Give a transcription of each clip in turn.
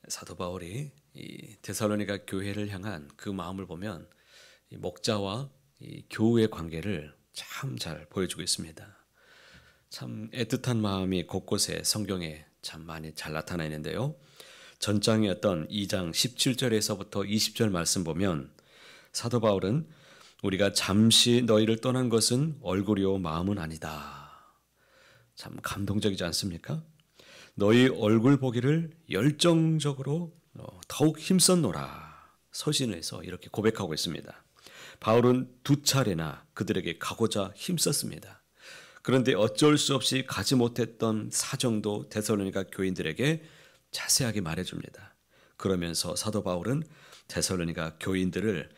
사도 바울이 이 데살로니가 교회를 향한 그 마음을 보면 이 목자와 이 교우의 관계를 참 잘 보여주고 있습니다. 참 애틋한 마음이 곳곳에 성경에 참 많이 잘 나타나 있는데요. 전장이었던 2장 17절에서부터 20절 말씀 보면 사도 바울은 우리가 잠시 너희를 떠난 것은 얼굴이요 마음은 아니다. 참 감동적이지 않습니까? 너희 얼굴 보기를 열정적으로 더욱 힘썼노라 서신에서 이렇게 고백하고 있습니다. 바울은 두 차례나 그들에게 가고자 힘썼습니다. 그런데 어쩔 수 없이 가지 못했던 사정도 데살로니가 교인들에게 자세하게 말해줍니다. 그러면서 사도 바울은 데살로니가 교인들을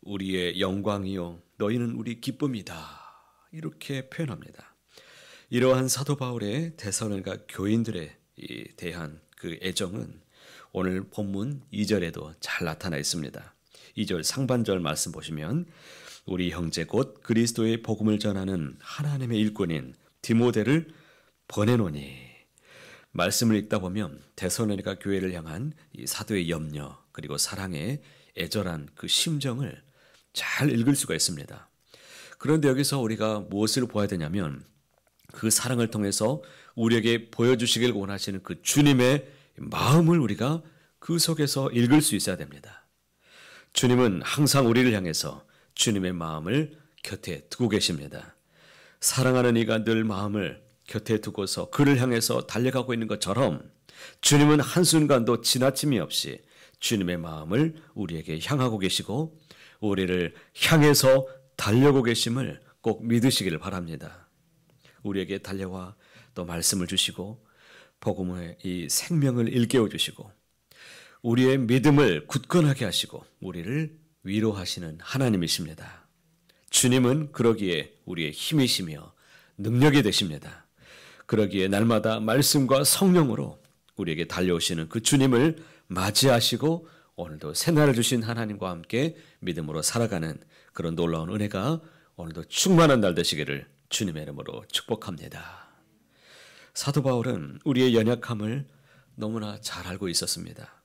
우리의 영광이요 너희는 우리 기쁨이다 이렇게 표현합니다. 이러한 사도 바울의 데살로니가 교인들에 대한 그 애정은 오늘 본문 2절에도 잘 나타나 있습니다. 2절 상반절 말씀 보시면 우리 형제 곧 그리스도의 복음을 전하는 하나님의 일꾼인 디모데를 보내노니 말씀을 읽다 보면 데살로니가 교회를 향한 이 사도의 염려 그리고 사랑의 애절한 그 심정을 잘 읽을 수가 있습니다. 그런데 여기서 우리가 무엇을 보아야 되냐면 그 사랑을 통해서 우리에게 보여주시길 원하시는 그 주님의 마음을 우리가 그 속에서 읽을 수 있어야 됩니다. 주님은 항상 우리를 향해서 주님의 마음을 곁에 두고 계십니다. 사랑하는 이가 늘 마음을 곁에 두고서 그를 향해서 달려가고 있는 것처럼 주님은 한순간도 지나침이 없이 주님의 마음을 우리에게 향하고 계시고 우리를 향해서 달려고 계심을 꼭 믿으시기를 바랍니다. 우리에게 달려와 또 말씀을 주시고 복음의 이 생명을 일깨워 주시고 우리의 믿음을 굳건하게 하시고 우리를 위로하시는 하나님이십니다. 주님은 그러기에 우리의 힘이시며 능력이 되십니다. 그러기에 날마다 말씀과 성령으로 우리에게 달려오시는 그 주님을 맞이하시고 오늘도 새날을 주신 하나님과 함께 믿음으로 살아가는 그런 놀라운 은혜가 오늘도 충만한 날 되시기를 주님의 이름으로 축복합니다. 사도 바울은 우리의 연약함을 너무나 잘 알고 있었습니다.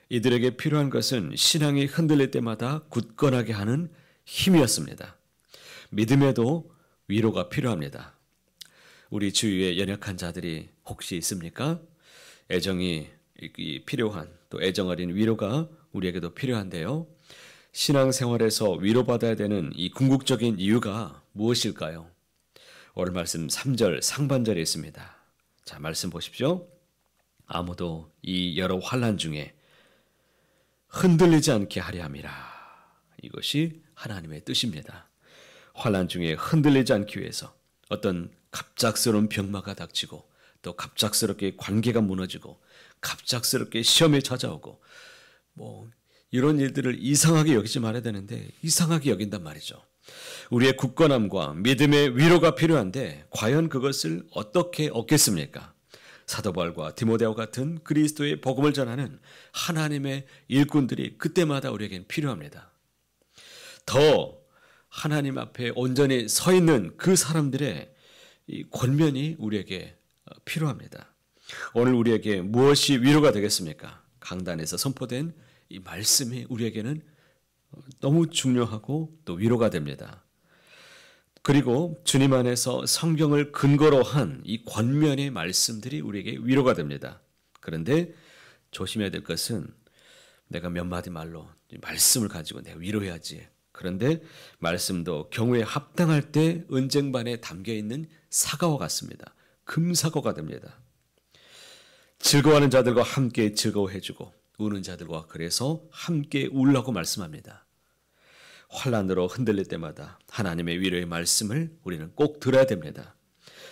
이들에게 필요한 것은 신앙이 흔들릴 때마다 굳건하게 하는 힘이었습니다. 믿음에도 위로가 필요합니다. 우리 주위에 연약한 자들이 혹시 있습니까? 애정이 필요한 또 애정 어린 위로가 우리에게도 필요한데요. 신앙생활에서 위로받아야 되는 이 궁극적인 이유가 무엇일까요? 오늘 말씀 3절 상반절에 있습니다. 자, 말씀 보십시오. 아무도 이 여러 환난 중에 흔들리지 않게 하려 함이라. 이것이 하나님의 뜻입니다. 환난 중에 흔들리지 않기 위해서 어떤 갑작스러운 병마가 닥치고 또 갑작스럽게 관계가 무너지고 갑작스럽게 시험이 찾아오고 이런 일들을 이상하게 여기지 말아야 되는데 이상하게 여긴단 말이죠. 우리의 굳건함과 믿음의 위로가 필요한데 과연 그것을 어떻게 얻겠습니까? 사도 바울과 디모데와 같은 그리스도의 복음을 전하는 하나님의 일꾼들이 그때마다 우리에겐 필요합니다. 더 하나님 앞에 온전히 서 있는 그 사람들의 이 권면이 우리에게 필요합니다. 오늘 우리에게 무엇이 위로가 되겠습니까? 강단에서 선포된 이 말씀이 우리에게는 너무 중요하고 또 위로가 됩니다. 그리고 주님 안에서 성경을 근거로 한 이 권면의 말씀들이 우리에게 위로가 됩니다. 그런데 조심해야 될 것은 내가 몇 마디 말로 말씀을 가지고 내가 위로해야지. 그런데 말씀도 경우에 합당할 때 은쟁반에 담겨있는 사과와 같습니다. 금사과가 됩니다. 즐거워하는 자들과 함께 즐거워해주고 우는 자들과 그래서 함께 울라고 말씀합니다. 환난으로 흔들릴 때마다 하나님의 위로의 말씀을 우리는 꼭 들어야 됩니다.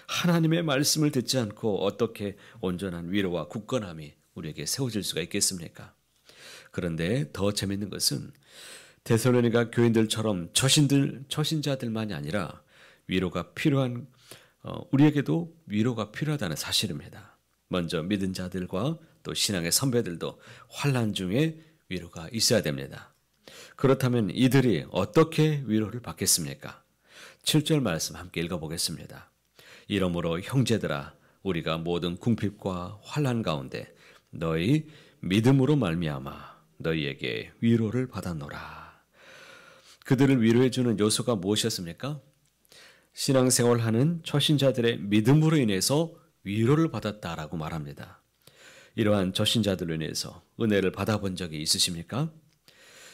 하나님의 말씀을 듣지 않고 어떻게 온전한 위로와 굳건함이 우리에게 세워질 수가 있겠습니까? 그런데 더 재밌는 것은 데살로니가 교인들처럼 처신자들만이 아니라 위로가 필요한 우리에게도 위로가 필요하다는 사실입니다. 먼저 믿은 자들과 또 신앙의 선배들도 환난 중에 위로가 있어야 됩니다. 그렇다면 이들이 어떻게 위로를 받겠습니까? 7절 말씀 함께 읽어보겠습니다. 이러므로 형제들아 우리가 모든 궁핍과 환난 가운데 너희 믿음으로 말미암아 너희에게 위로를 받았노라. 그들을 위로해 주는 요소가 무엇이었습니까? 신앙생활하는 초신자들의 믿음으로 인해서 위로를 받았다라고 말합니다. 이러한 초신자들로 인해서 은혜를 받아본 적이 있으십니까?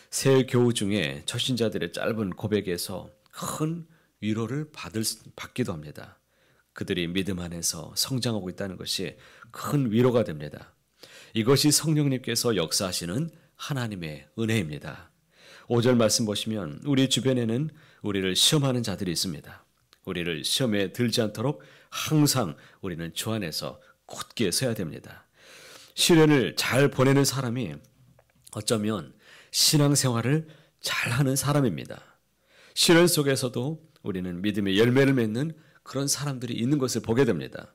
새 교우 중에 초신자들의 짧은 고백에서 큰 위로를 받기도 합니다. 그들이 믿음 안에서 성장하고 있다는 것이 큰 위로가 됩니다. 이것이 성령님께서 역사하시는 하나님의 은혜입니다. 5절 말씀 보시면 우리 주변에는 우리를 시험하는 자들이 있습니다. 우리를 시험에 들지 않도록 항상 우리는 주 안에서 굳게 서야 됩니다. 시련을 잘 보내는 사람이 어쩌면 신앙생활을 잘하는 사람입니다. 시련 속에서도 우리는 믿음의 열매를 맺는 그런 사람들이 있는 것을 보게 됩니다.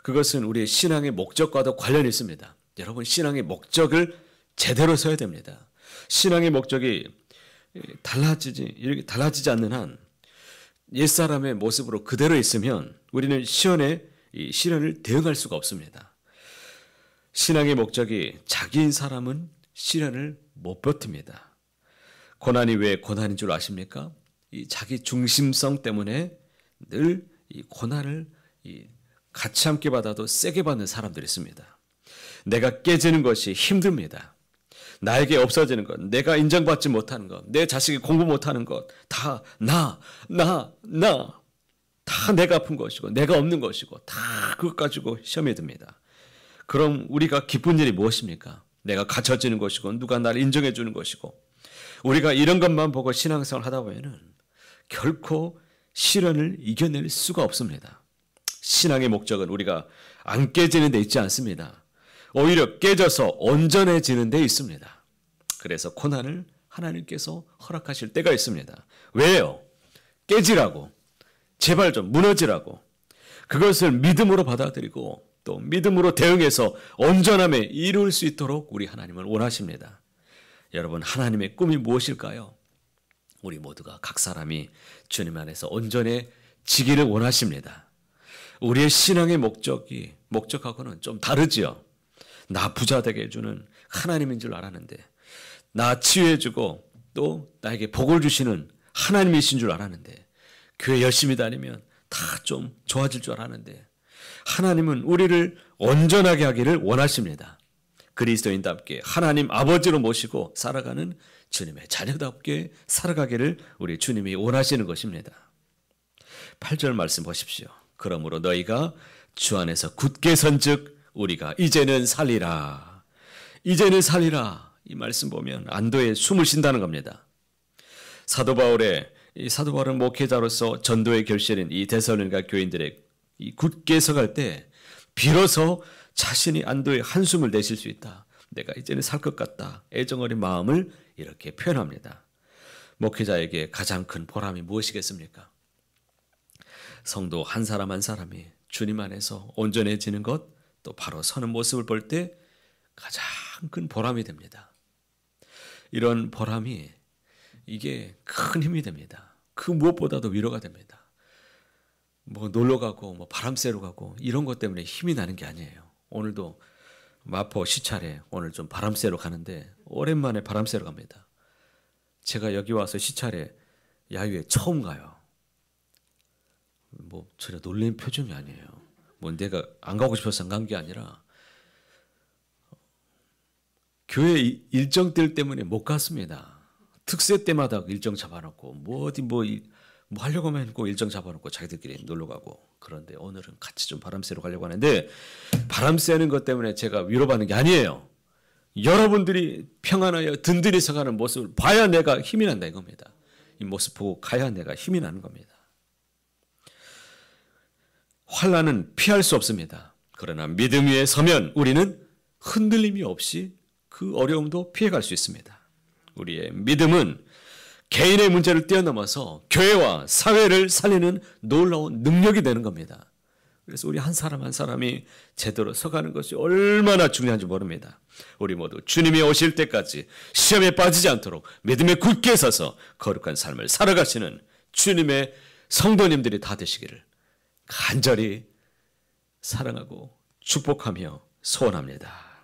그것은 우리의 신앙의 목적과도 관련이 있습니다. 여러분, 신앙의 목적을 제대로 서야 됩니다. 신앙의 목적이 달라지지 않는 한 옛사람의 모습으로 그대로 있으면 우리는 시련을 대응할 수가 없습니다. 신앙의 목적이 자기인 사람은 시련을 못 버팁니다. 고난이 왜 고난인 줄 아십니까? 이 자기 중심성 때문에 늘 이 고난을 같이 함께 받아도 세게 받는 사람들이 있습니다. 내가 깨지는 것이 힘듭니다. 나에게 없어지는 것, 내가 인정받지 못하는 것, 내 자식이 공부 못하는 것, 다 다 내가 아픈 것이고 내가 없는 것이고 다 그것 가지고 시험에 듭니다. 그럼 우리가 기쁜 일이 무엇입니까? 내가 갖춰지는 것이고 누가 나를 인정해 주는 것이고 우리가 이런 것만 보고 신앙생활 하다 보면은 결코 시련을 이겨낼 수가 없습니다. 신앙의 목적은 우리가 안 깨지는 데 있지 않습니다. 오히려 깨져서 온전해지는 데 있습니다. 그래서 고난을 하나님께서 허락하실 때가 있습니다. 왜요? 깨지라고. 제발 좀 무너지라고. 그것을 믿음으로 받아들이고 또 믿음으로 대응해서 온전함에 이룰 수 있도록 우리 하나님을 원하십니다. 여러분, 하나님의 꿈이 무엇일까요? 우리 모두가 각 사람이 주님 안에서 온전해지기를 원하십니다. 우리의 신앙의 목적하고는 좀 다르지요. 나 부자 되게 해주는 하나님인 줄 알았는데, 나 치유해주고 또 나에게 복을 주시는 하나님이신 줄 알았는데, 교회 열심히 다니면 다 좀 좋아질 줄 알았는데, 하나님은 우리를 온전하게 하기를 원하십니다. 그리스도인답게 하나님 아버지로 모시고 살아가는 주님의 자녀답게 살아가기를 우리 주님이 원하시는 것입니다. 8절 말씀 보십시오. 그러므로 너희가 주 안에서 굳게 선즉 우리가 이제는 살리라. 이제는 살리라. 이 말씀 보면 안도에 숨을 쉰다는 겁니다. 사도 바울은 목회자로서 전도의 결실인 이 데살로니가 교인들의 이 굳게 서갈 때 비로소 자신이 안도의 한숨을 내쉴 수 있다. 내가 이제는 살 것 같다. 애정어린 마음을 이렇게 표현합니다. 목회자에게 가장 큰 보람이 무엇이겠습니까? 성도 한 사람 한 사람이 주님 안에서 온전해지는 것, 또 바로 서는 모습을 볼 때 가장 큰 보람이 됩니다. 이런 보람이 이게 큰 힘이 됩니다. 그 무엇보다도 위로가 됩니다. 뭐 놀러 가고 뭐 바람 쐬러 가고 이런 것 때문에 힘이 나는 게 아니에요. 오늘도 마포 시찰에 오늘 좀 바람 쐬러 가는데 오랜만에 바람 쐬러 갑니다. 제가 여기 와서 시찰에 야유회 처음 가요. 뭐 전혀 놀란 표정이 아니에요. 뭐 내가 안 가고 싶어서 안 간 게 아니라 교회 일정 때 때문에 못 갔습니다. 특세 때마다 일정 잡아놓고 뭐 하려고 하면 꼭 일정 잡아놓고 자기들끼리 놀러 가고, 그런데 오늘은 같이 좀 바람 쐬러 가려고 하는데 바람 쐬는 것 때문에 제가 위로받는 게 아니에요. 여러분들이 평안하여 든든히 서가는 모습을 봐야 내가 힘이 난다 이겁니다. 이 모습 보고 가야 내가 힘이 나는 겁니다. 환난은 피할 수 없습니다. 그러나 믿음 위에 서면 우리는 흔들림이 없이 그 어려움도 피해갈 수 있습니다. 우리의 믿음은 개인의 문제를 뛰어넘어서 교회와 사회를 살리는 놀라운 능력이 되는 겁니다. 그래서 우리 한 사람 한 사람이 제대로 서가는 것이 얼마나 중요한지 모릅니다. 우리 모두 주님이 오실 때까지 시험에 빠지지 않도록 믿음에 굳게 서서 거룩한 삶을 살아가시는 주님의 성도님들이 다 되시기를 간절히 사랑하고 축복하며 소원합니다.